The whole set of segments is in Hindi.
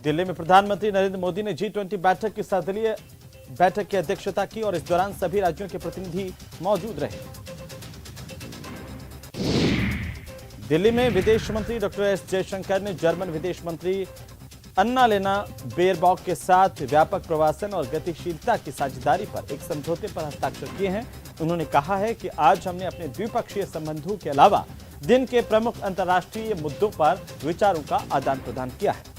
दिल्ली में प्रधानमंत्री नरेंद्र मोदी ने G20 बैठक की सर्वदलीय बैठक की अध्यक्षता की और इस दौरान सभी राज्यों के प्रतिनिधि मौजूद रहे। दिल्ली में विदेश मंत्री डॉक्टर एस जयशंकर ने जर्मन विदेश मंत्री अन्नालेना बेयरबॉक के साथ व्यापक प्रवासन और गतिशीलता की साझेदारी पर एक समझौते पर हस्ताक्षर किए हैं। उन्होंने कहा है कि आज हमने अपने द्विपक्षीय संबंधों के अलावा दिन के प्रमुख अंतर्राष्ट्रीय मुद्दों पर विचारों का आदान प्रदान किया है।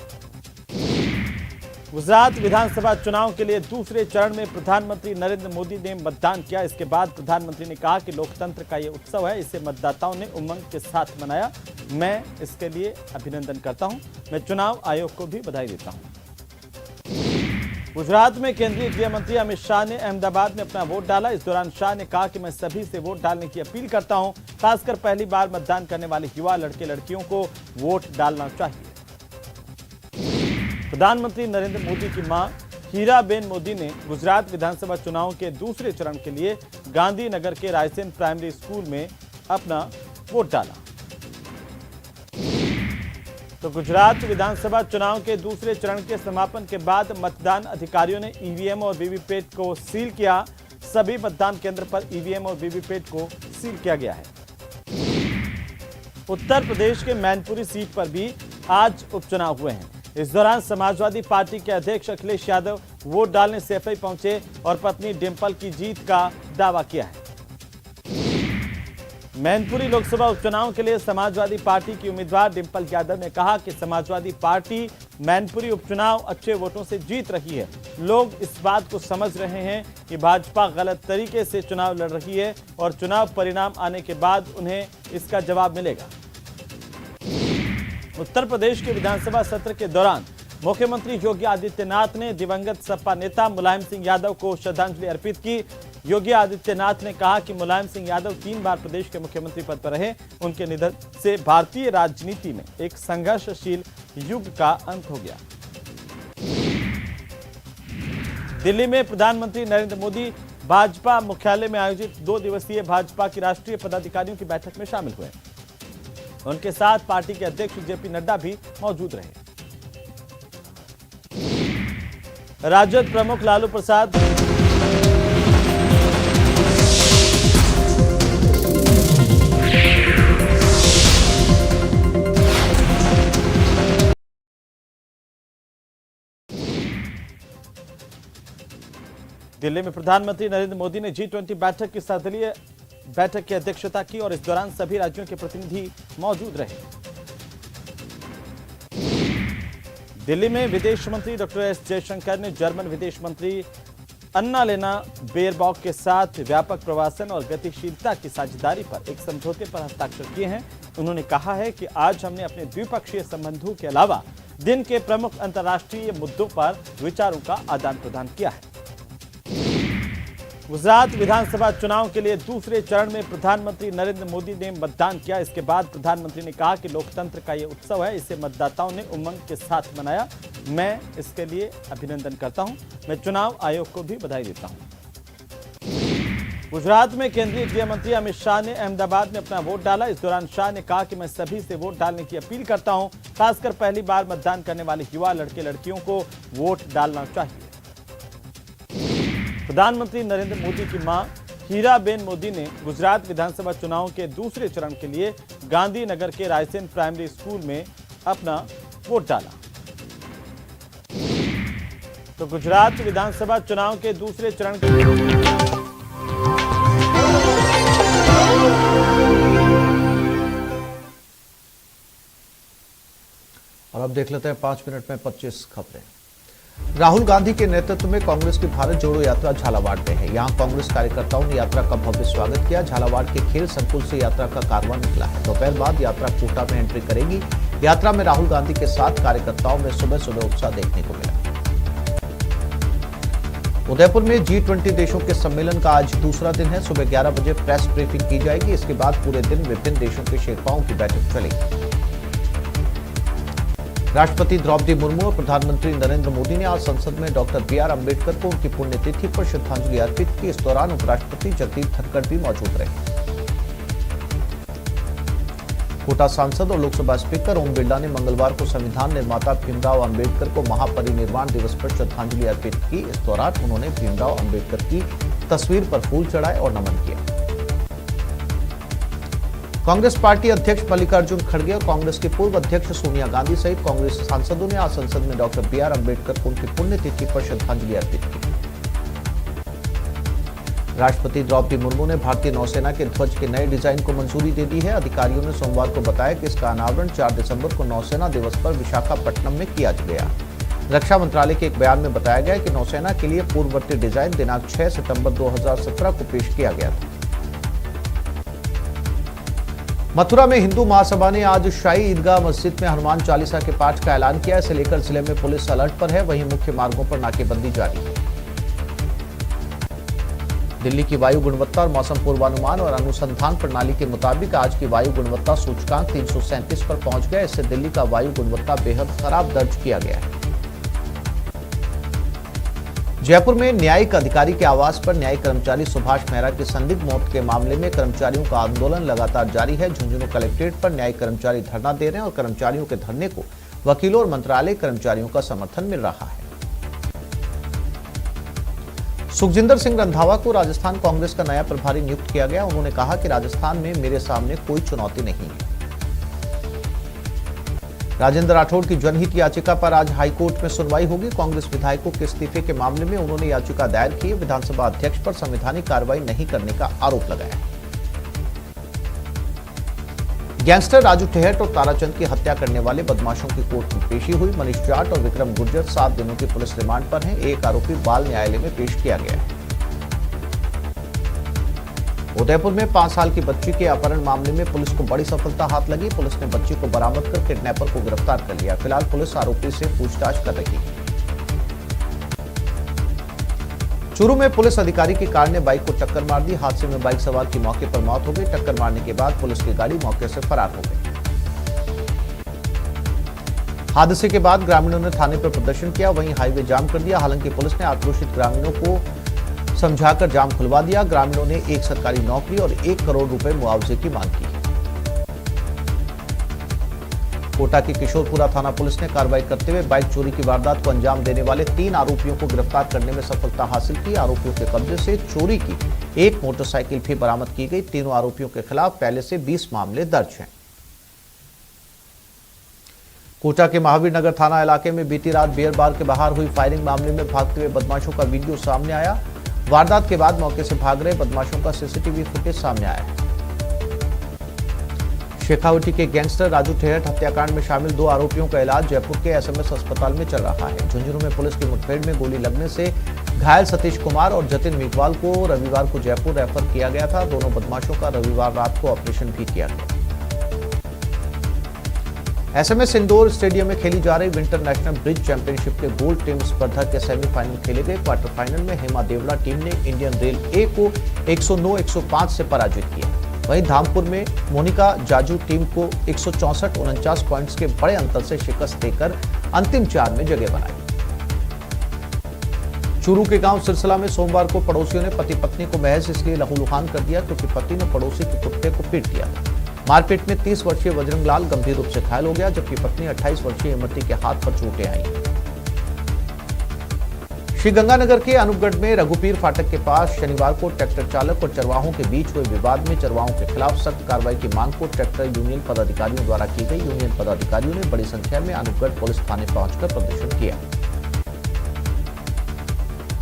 गुजरात विधानसभा चुनाव के लिए दूसरे चरण में प्रधानमंत्री नरेंद्र मोदी ने मतदान किया। इसके बाद प्रधानमंत्री ने कहा कि लोकतंत्र का ये उत्सव है, इसे मतदाताओं ने उमंग के साथ मनाया। मैं इसके लिए अभिनंदन करता हूं। मैं चुनाव आयोग को भी बधाई देता हूं। गुजरात में केंद्रीय गृह मंत्री अमित शाह ने अहमदाबाद में अपना वोट डाला। इस दौरान शाह ने कहा कि मैं सभी से वोट डालने की अपील करता हूं, खासकर पहली बार मतदान करने वाले युवा लड़के लड़कियों को वोट डालना चाहिए। प्रधानमंत्री नरेंद्र मोदी की मां हीराबेन मोदी ने गुजरात विधानसभा चुनाव के दूसरे चरण के लिए गांधीनगर के रायसेन प्राइमरी स्कूल में अपना वोट डाला। तो गुजरात विधानसभा चुनाव के दूसरे चरण के समापन के बाद मतदान अधिकारियों ने ईवीएम और वीवीपैट को सील किया। सभी मतदान केंद्र पर ईवीएम और वीवीपैट को सील किया गया है। उत्तर प्रदेश के मैनपुरी सीट पर भी आज उपचुनाव हुए हैं। इस दौरान समाजवादी पार्टी के अध्यक्ष अखिलेश यादव वोट डालने सैफई पहुंचे और पत्नी डिंपल की जीत का दावा किया है। मैनपुरी लोकसभा उपचुनाव के लिए समाजवादी पार्टी की उम्मीदवार डिंपल यादव ने कहा कि समाजवादी पार्टी मैनपुरी उपचुनाव अच्छे वोटों से जीत रही है। लोग इस बात को समझ रहे हैं कि भाजपा गलत तरीके से चुनाव लड़ रही है और चुनाव परिणाम आने के बाद उन्हें इसका जवाब मिलेगा। उत्तर प्रदेश के विधानसभा सत्र के दौरान मुख्यमंत्री योगी आदित्यनाथ ने दिवंगत सपा नेता मुलायम सिंह यादव को श्रद्धांजलि अर्पित की। योगी आदित्यनाथ ने कहा कि मुलायम सिंह यादव 3 बार प्रदेश के मुख्यमंत्री पद पर रहे। उनके निधन से भारतीय राजनीति में एक संघर्षशील युग का अंत हो गया। दिल्ली में प्रधानमंत्री नरेंद्र मोदी भाजपा मुख्यालय में आयोजित 2 दिवसीय भाजपा की राष्ट्रीय पदाधिकारियों की बैठक में शामिल हुए। उनके साथ पार्टी के अध्यक्ष जेपी नड्डा भी मौजूद रहे। राजद प्रमुख लालू प्रसाद दिल्ली में प्रधानमंत्री नरेंद्र मोदी ने G20 बैठक की सर्वदलीय बैठक की अध्यक्षता की और इस दौरान सभी राज्यों के प्रतिनिधि मौजूद रहे। दिल्ली में विदेश मंत्री डॉक्टर एस जयशंकर ने जर्मन विदेश मंत्री अन्नालेना बेयरबॉक के साथ व्यापक प्रवासन और गतिशीलता की साझेदारी पर एक समझौते पर हस्ताक्षर किए हैं। उन्होंने कहा है कि आज हमने अपने द्विपक्षीय संबंधों के अलावा दिन के प्रमुख अंतर्राष्ट्रीय मुद्दों पर विचारों का आदान प्रदान किया है। गुजरात विधानसभा चुनाव के लिए दूसरे चरण में प्रधानमंत्री नरेंद्र मोदी ने मतदान किया। इसके बाद प्रधानमंत्री ने कहा कि लोकतंत्र का ये उत्सव है, इसे मतदाताओं ने उमंग के साथ मनाया। मैं इसके लिए अभिनंदन करता हूं। मैं चुनाव आयोग को भी बधाई देता हूं। गुजरात में केंद्रीय गृह मंत्री अमित शाह ने अहमदाबाद में अपना वोट डाला। इस दौरान शाह ने कहा कि मैं सभी से वोट डालने की अपील करता हूं, खासकर पहली बार मतदान करने वाले युवा लड़के लड़कियों को वोट डालना चाहिए। प्रधानमंत्री नरेंद्र मोदी की मां हीराबेन मोदी ने गुजरात विधानसभा चुनाव के दूसरे चरण के लिए गांधीनगर के रायसेन प्राइमरी स्कूल में अपना वोट डाला। तो गुजरात विधानसभा चुनाव के दूसरे चरण और अब देख लेते हैं 5 मिनट में 25 खबरें। राहुल गांधी के नेतृत्व में कांग्रेस की भारत जोड़ो यात्रा झालावाड़ में है। यहां कांग्रेस कार्यकर्ताओं ने यात्रा का भव्य स्वागत किया। झालावाड़ के खेल संकुल से यात्रा का कारवां निकला है। दोपहर बाद यात्रा कोटा में एंट्री करेगी। यात्रा में राहुल गांधी के साथ कार्यकर्ताओं में सुबह सुबह उत्साह देखने को मिला। उदयपुर में G20 देशों के सम्मेलन का आज दूसरा दिन है। सुबह 11 बजे प्रेस ब्रीफिंग की जाएगी। इसके बाद पूरे दिन विभिन्न देशों के शेर्पाओं की बैठक चलेगी। राष्ट्रपति द्रौपदी मुर्मू और प्रधानमंत्री नरेंद्र मोदी ने आज संसद में डॉक्टर B.R. अम्बेडकर को उनकी पुण्यतिथि पर श्रद्धांजलि अर्पित की। इस दौरान उपराष्ट्रपति जगदीप धनखड़ भी मौजूद रहे। कोटा सांसद और लोकसभा स्पीकर ओम बिरला ने मंगलवार को संविधान निर्माता भीमराव अंबेडकर को महापरिनिर्वाण दिवस पर श्रद्धांजलि अर्पित की। इस दौरान उन्होंने भीमराव अंबेडकर की तस्वीर पर फूल चढ़ाए और नमन किया। कांग्रेस पार्टी अध्यक्ष मल्लिकार्जुन खड़गे और कांग्रेस की पूर्व अध्यक्ष सोनिया गांधी सहित कांग्रेस सांसदों ने आज संसद में डॉक्टर बी आर अम्बेडकर को उनकी पुण्यतिथि पर श्रद्धांजलि अर्पित की। राष्ट्रपति द्रौपदी मुर्मू ने भारतीय नौसेना के ध्वज के नए डिजाइन को मंजूरी दे दी है। अधिकारियों ने सोमवार को बताया कि इसका अनावरण 4 दिसंबर को नौसेना दिवस पर विशाखापट्टनम में किया गया। रक्षा मंत्रालय के एक बयान में बताया गया कि नौसेना के लिए पूर्ववर्ती डिजाइन दिनांक 6 सितंबर 2017 को पेश किया गया था। मथुरा में हिंदू महासभा ने आज शाही ईदगाह मस्जिद में हनुमान चालीसा के पाठ का ऐलान किया। इसे लेकर जिले में पुलिस अलर्ट पर है, वहीं मुख्य मार्गों पर नाकेबंदी जारी है। दिल्ली की वायु गुणवत्ता और मौसम पूर्वानुमान और अनुसंधान प्रणाली के मुताबिक आज की वायु गुणवत्ता सूचकांक 337 पर पहुंच गया। इससे दिल्ली का वायु गुणवत्ता बेहद खराब दर्ज किया गया है। जयपुर में न्यायिक अधिकारी के आवास पर न्यायिक कर्मचारी सुभाष मेहरा की संदिग्ध मौत के मामले में कर्मचारियों का आंदोलन लगातार जारी है। झुंझुनू कलेक्ट्रेट पर न्यायिक कर्मचारी धरना दे रहे हैं और कर्मचारियों के धरने को वकीलों और मंत्रालय कर्मचारियों का समर्थन मिल रहा है। सुखजिंदर सिंह रंधावा को राजस्थान कांग्रेस का नया प्रभारी नियुक्त किया गया। उन्होंने कहा कि राजस्थान में मेरे सामने कोई चुनौती नहीं है। राजेंद्र राठौड़ की जनहित याचिका पर आज हाईकोर्ट में सुनवाई होगी। कांग्रेस विधायकों के इस्तीफे के मामले में उन्होंने याचिका दायर की। विधानसभा अध्यक्ष पर संवैधानिक कार्रवाई नहीं करने का आरोप लगाया। गैंगस्टर राजू ठेहट और ताराचंद की हत्या करने वाले बदमाशों की कोर्ट में पेशी हुई। मनीष जाट और विक्रम गुर्जर 7 दिनों की पुलिस रिमांड पर हैं। एक आरोपी बाल न्यायालय में पेश किया गया है। उदयपुर में 5 साल की बच्ची के अपहरण मामले में पुलिस को बड़ी सफलता हाथ लगी। पुलिस ने बच्ची को बरामद कर किडनैपर को गिरफ्तार कर लिया। फिलहाल पुलिस आरोपी से पूछताछ कर रही है। चूरू में पुलिस अधिकारी की कार ने बाइक को टक्कर मार दी। हादसे में बाइक सवार की मौके पर मौत हो गई। टक्कर मारने के बाद पुलिस की गाड़ी मौके से फरार हो गई। हादसे के बाद ग्रामीणों ने थाने पर प्रदर्शन किया, वहीं हाईवे जाम कर दिया। हालांकि पुलिस ने आक्रोशित ग्रामीणों को समझाकर जाम खुलवा दिया। ग्रामीणों ने एक सरकारी नौकरी और 1 करोड़ रुपए मुआवजे की मांग की। कोटा की किशोरपुरा थाना पुलिस ने कार्रवाई करते हुए बाइक चोरी की वारदात को अंजाम देने वाले 3 आरोपियों को गिरफ्तार करने में सफलता हासिल की। आरोपियों के कब्जे से चोरी की 1 मोटरसाइकिल भी बरामद की गई। तीनों आरोपियों के खिलाफ पहले से 20 मामले दर्ज हैं। कोटा के महावीर नगर थाना इलाके में बीती रात बियर बार के बाहर हुई फायरिंग मामले में भागते हुए बदमाशों का वीडियो सामने आया। वारदात के बाद मौके से भाग रहे बदमाशों का सीसीटीवी फुटेज सामने आया है। शेखावटी के गैंगस्टर राजू ठेहट हत्याकांड में शामिल 2 आरोपियों का इलाज जयपुर के एसएमएस अस्पताल में चल रहा है। झुंझुनू में पुलिस की मुठभेड़ में गोली लगने से घायल सतीश कुमार और जतिन मेघवाल को रविवार को जयपुर रेफर किया गया था। दोनों बदमाशों का रविवार रात को ऑपरेशन भी किया गया। एसएमएस इंडोर स्टेडियम में खेली जा रही विंटर नेशनल ब्रिज चैंपियनशिप के गोल्ड टीम स्पर्धा के सेमीफाइनल खेले गए। क्वार्टर फाइनल में हेमा देवला टीम ने इंडियन रेल ए को 109-105 से पराजित किया। वहीं धामपुर में मोनिका जाजू टीम को 164-49 पॉइंट्स के बड़े अंतर से शिकस्त देकर अंतिम 4 में जगह बनाई। चूरू के गांव सिरसला में सोमवार को पड़ोसियों ने पति पत्नी को महज इसलिए लहूलुहान कर दिया क्योंकि पति ने पड़ोसी के कुत्ते को पीट दिया। मारपीट में 30 वर्षीय बजरंग लाल गंभीर रूप से घायल हो गया, जबकि पत्नी 28 वर्षीय इमरती के हाथ पर चोटें आई। श्रीगंगानगर के अनूपगढ़ में रघुपीर फाटक के पास शनिवार को ट्रैक्टर चालक और चरवाहों के बीच हुए विवाद में चरवाहों के खिलाफ सख्त कार्रवाई की मांग को ट्रैक्टर यूनियन पदाधिकारियों द्वारा की गई। यूनियन पदाधिकारियों ने बड़ी संख्या में अनूपगढ़ पुलिस थाने पहुंचकर प्रदर्शन किया।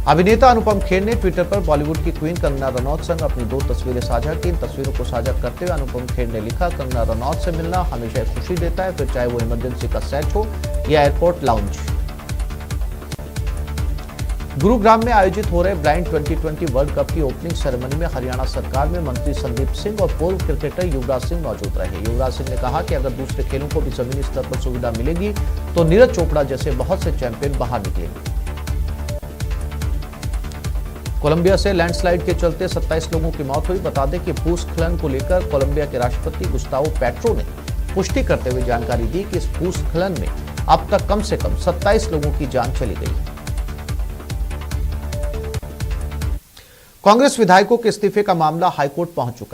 अभिनेता अनुपम खेर ने ट्विटर पर बॉलीवुड की क्वीन कंगना रनौत संग अपनी 2 तस्वीरें साझा की। इन तस्वीरों को साझा करते हुए अनुपम खेर ने लिखा, कंगना रनौत से मिलना हमेशा खुशी देता है, फिर चाहे वो इमरजेंसी का सेट हो या एयरपोर्ट लाउंज। गुरुग्राम में आयोजित हो रहे ब्लाइंड 2020 वर्ल्ड कप की ओपनिंग सेरेमनी में हरियाणा सरकार में मंत्री संदीप सिंह और पूर्व क्रिकेटर युवराज सिंह मौजूद रहे। युवराज सिंह ने कहा कि अगर दूसरे खेलों को भी जमीनी स्तर पर सुविधा मिलेगी तो नीरज चोपड़ा जैसे बहुत से चैंपियन बाहर निकलेंगे। कोलंबिया से लैंडस्लाइड के चलते 27 लोगों की मौत हुई। बता दें कि भूस्खलन को लेकर कोलंबिया के राष्ट्रपति गुस्तावो पेट्रो ने पुष्टि करते हुए जानकारी दी कि इस भूस्खलन में अब तक कम से कम 27 लोगों की जान चली गई। कांग्रेस विधायकों के इस्तीफे का मामला हाईकोर्ट पहुंच चुका है।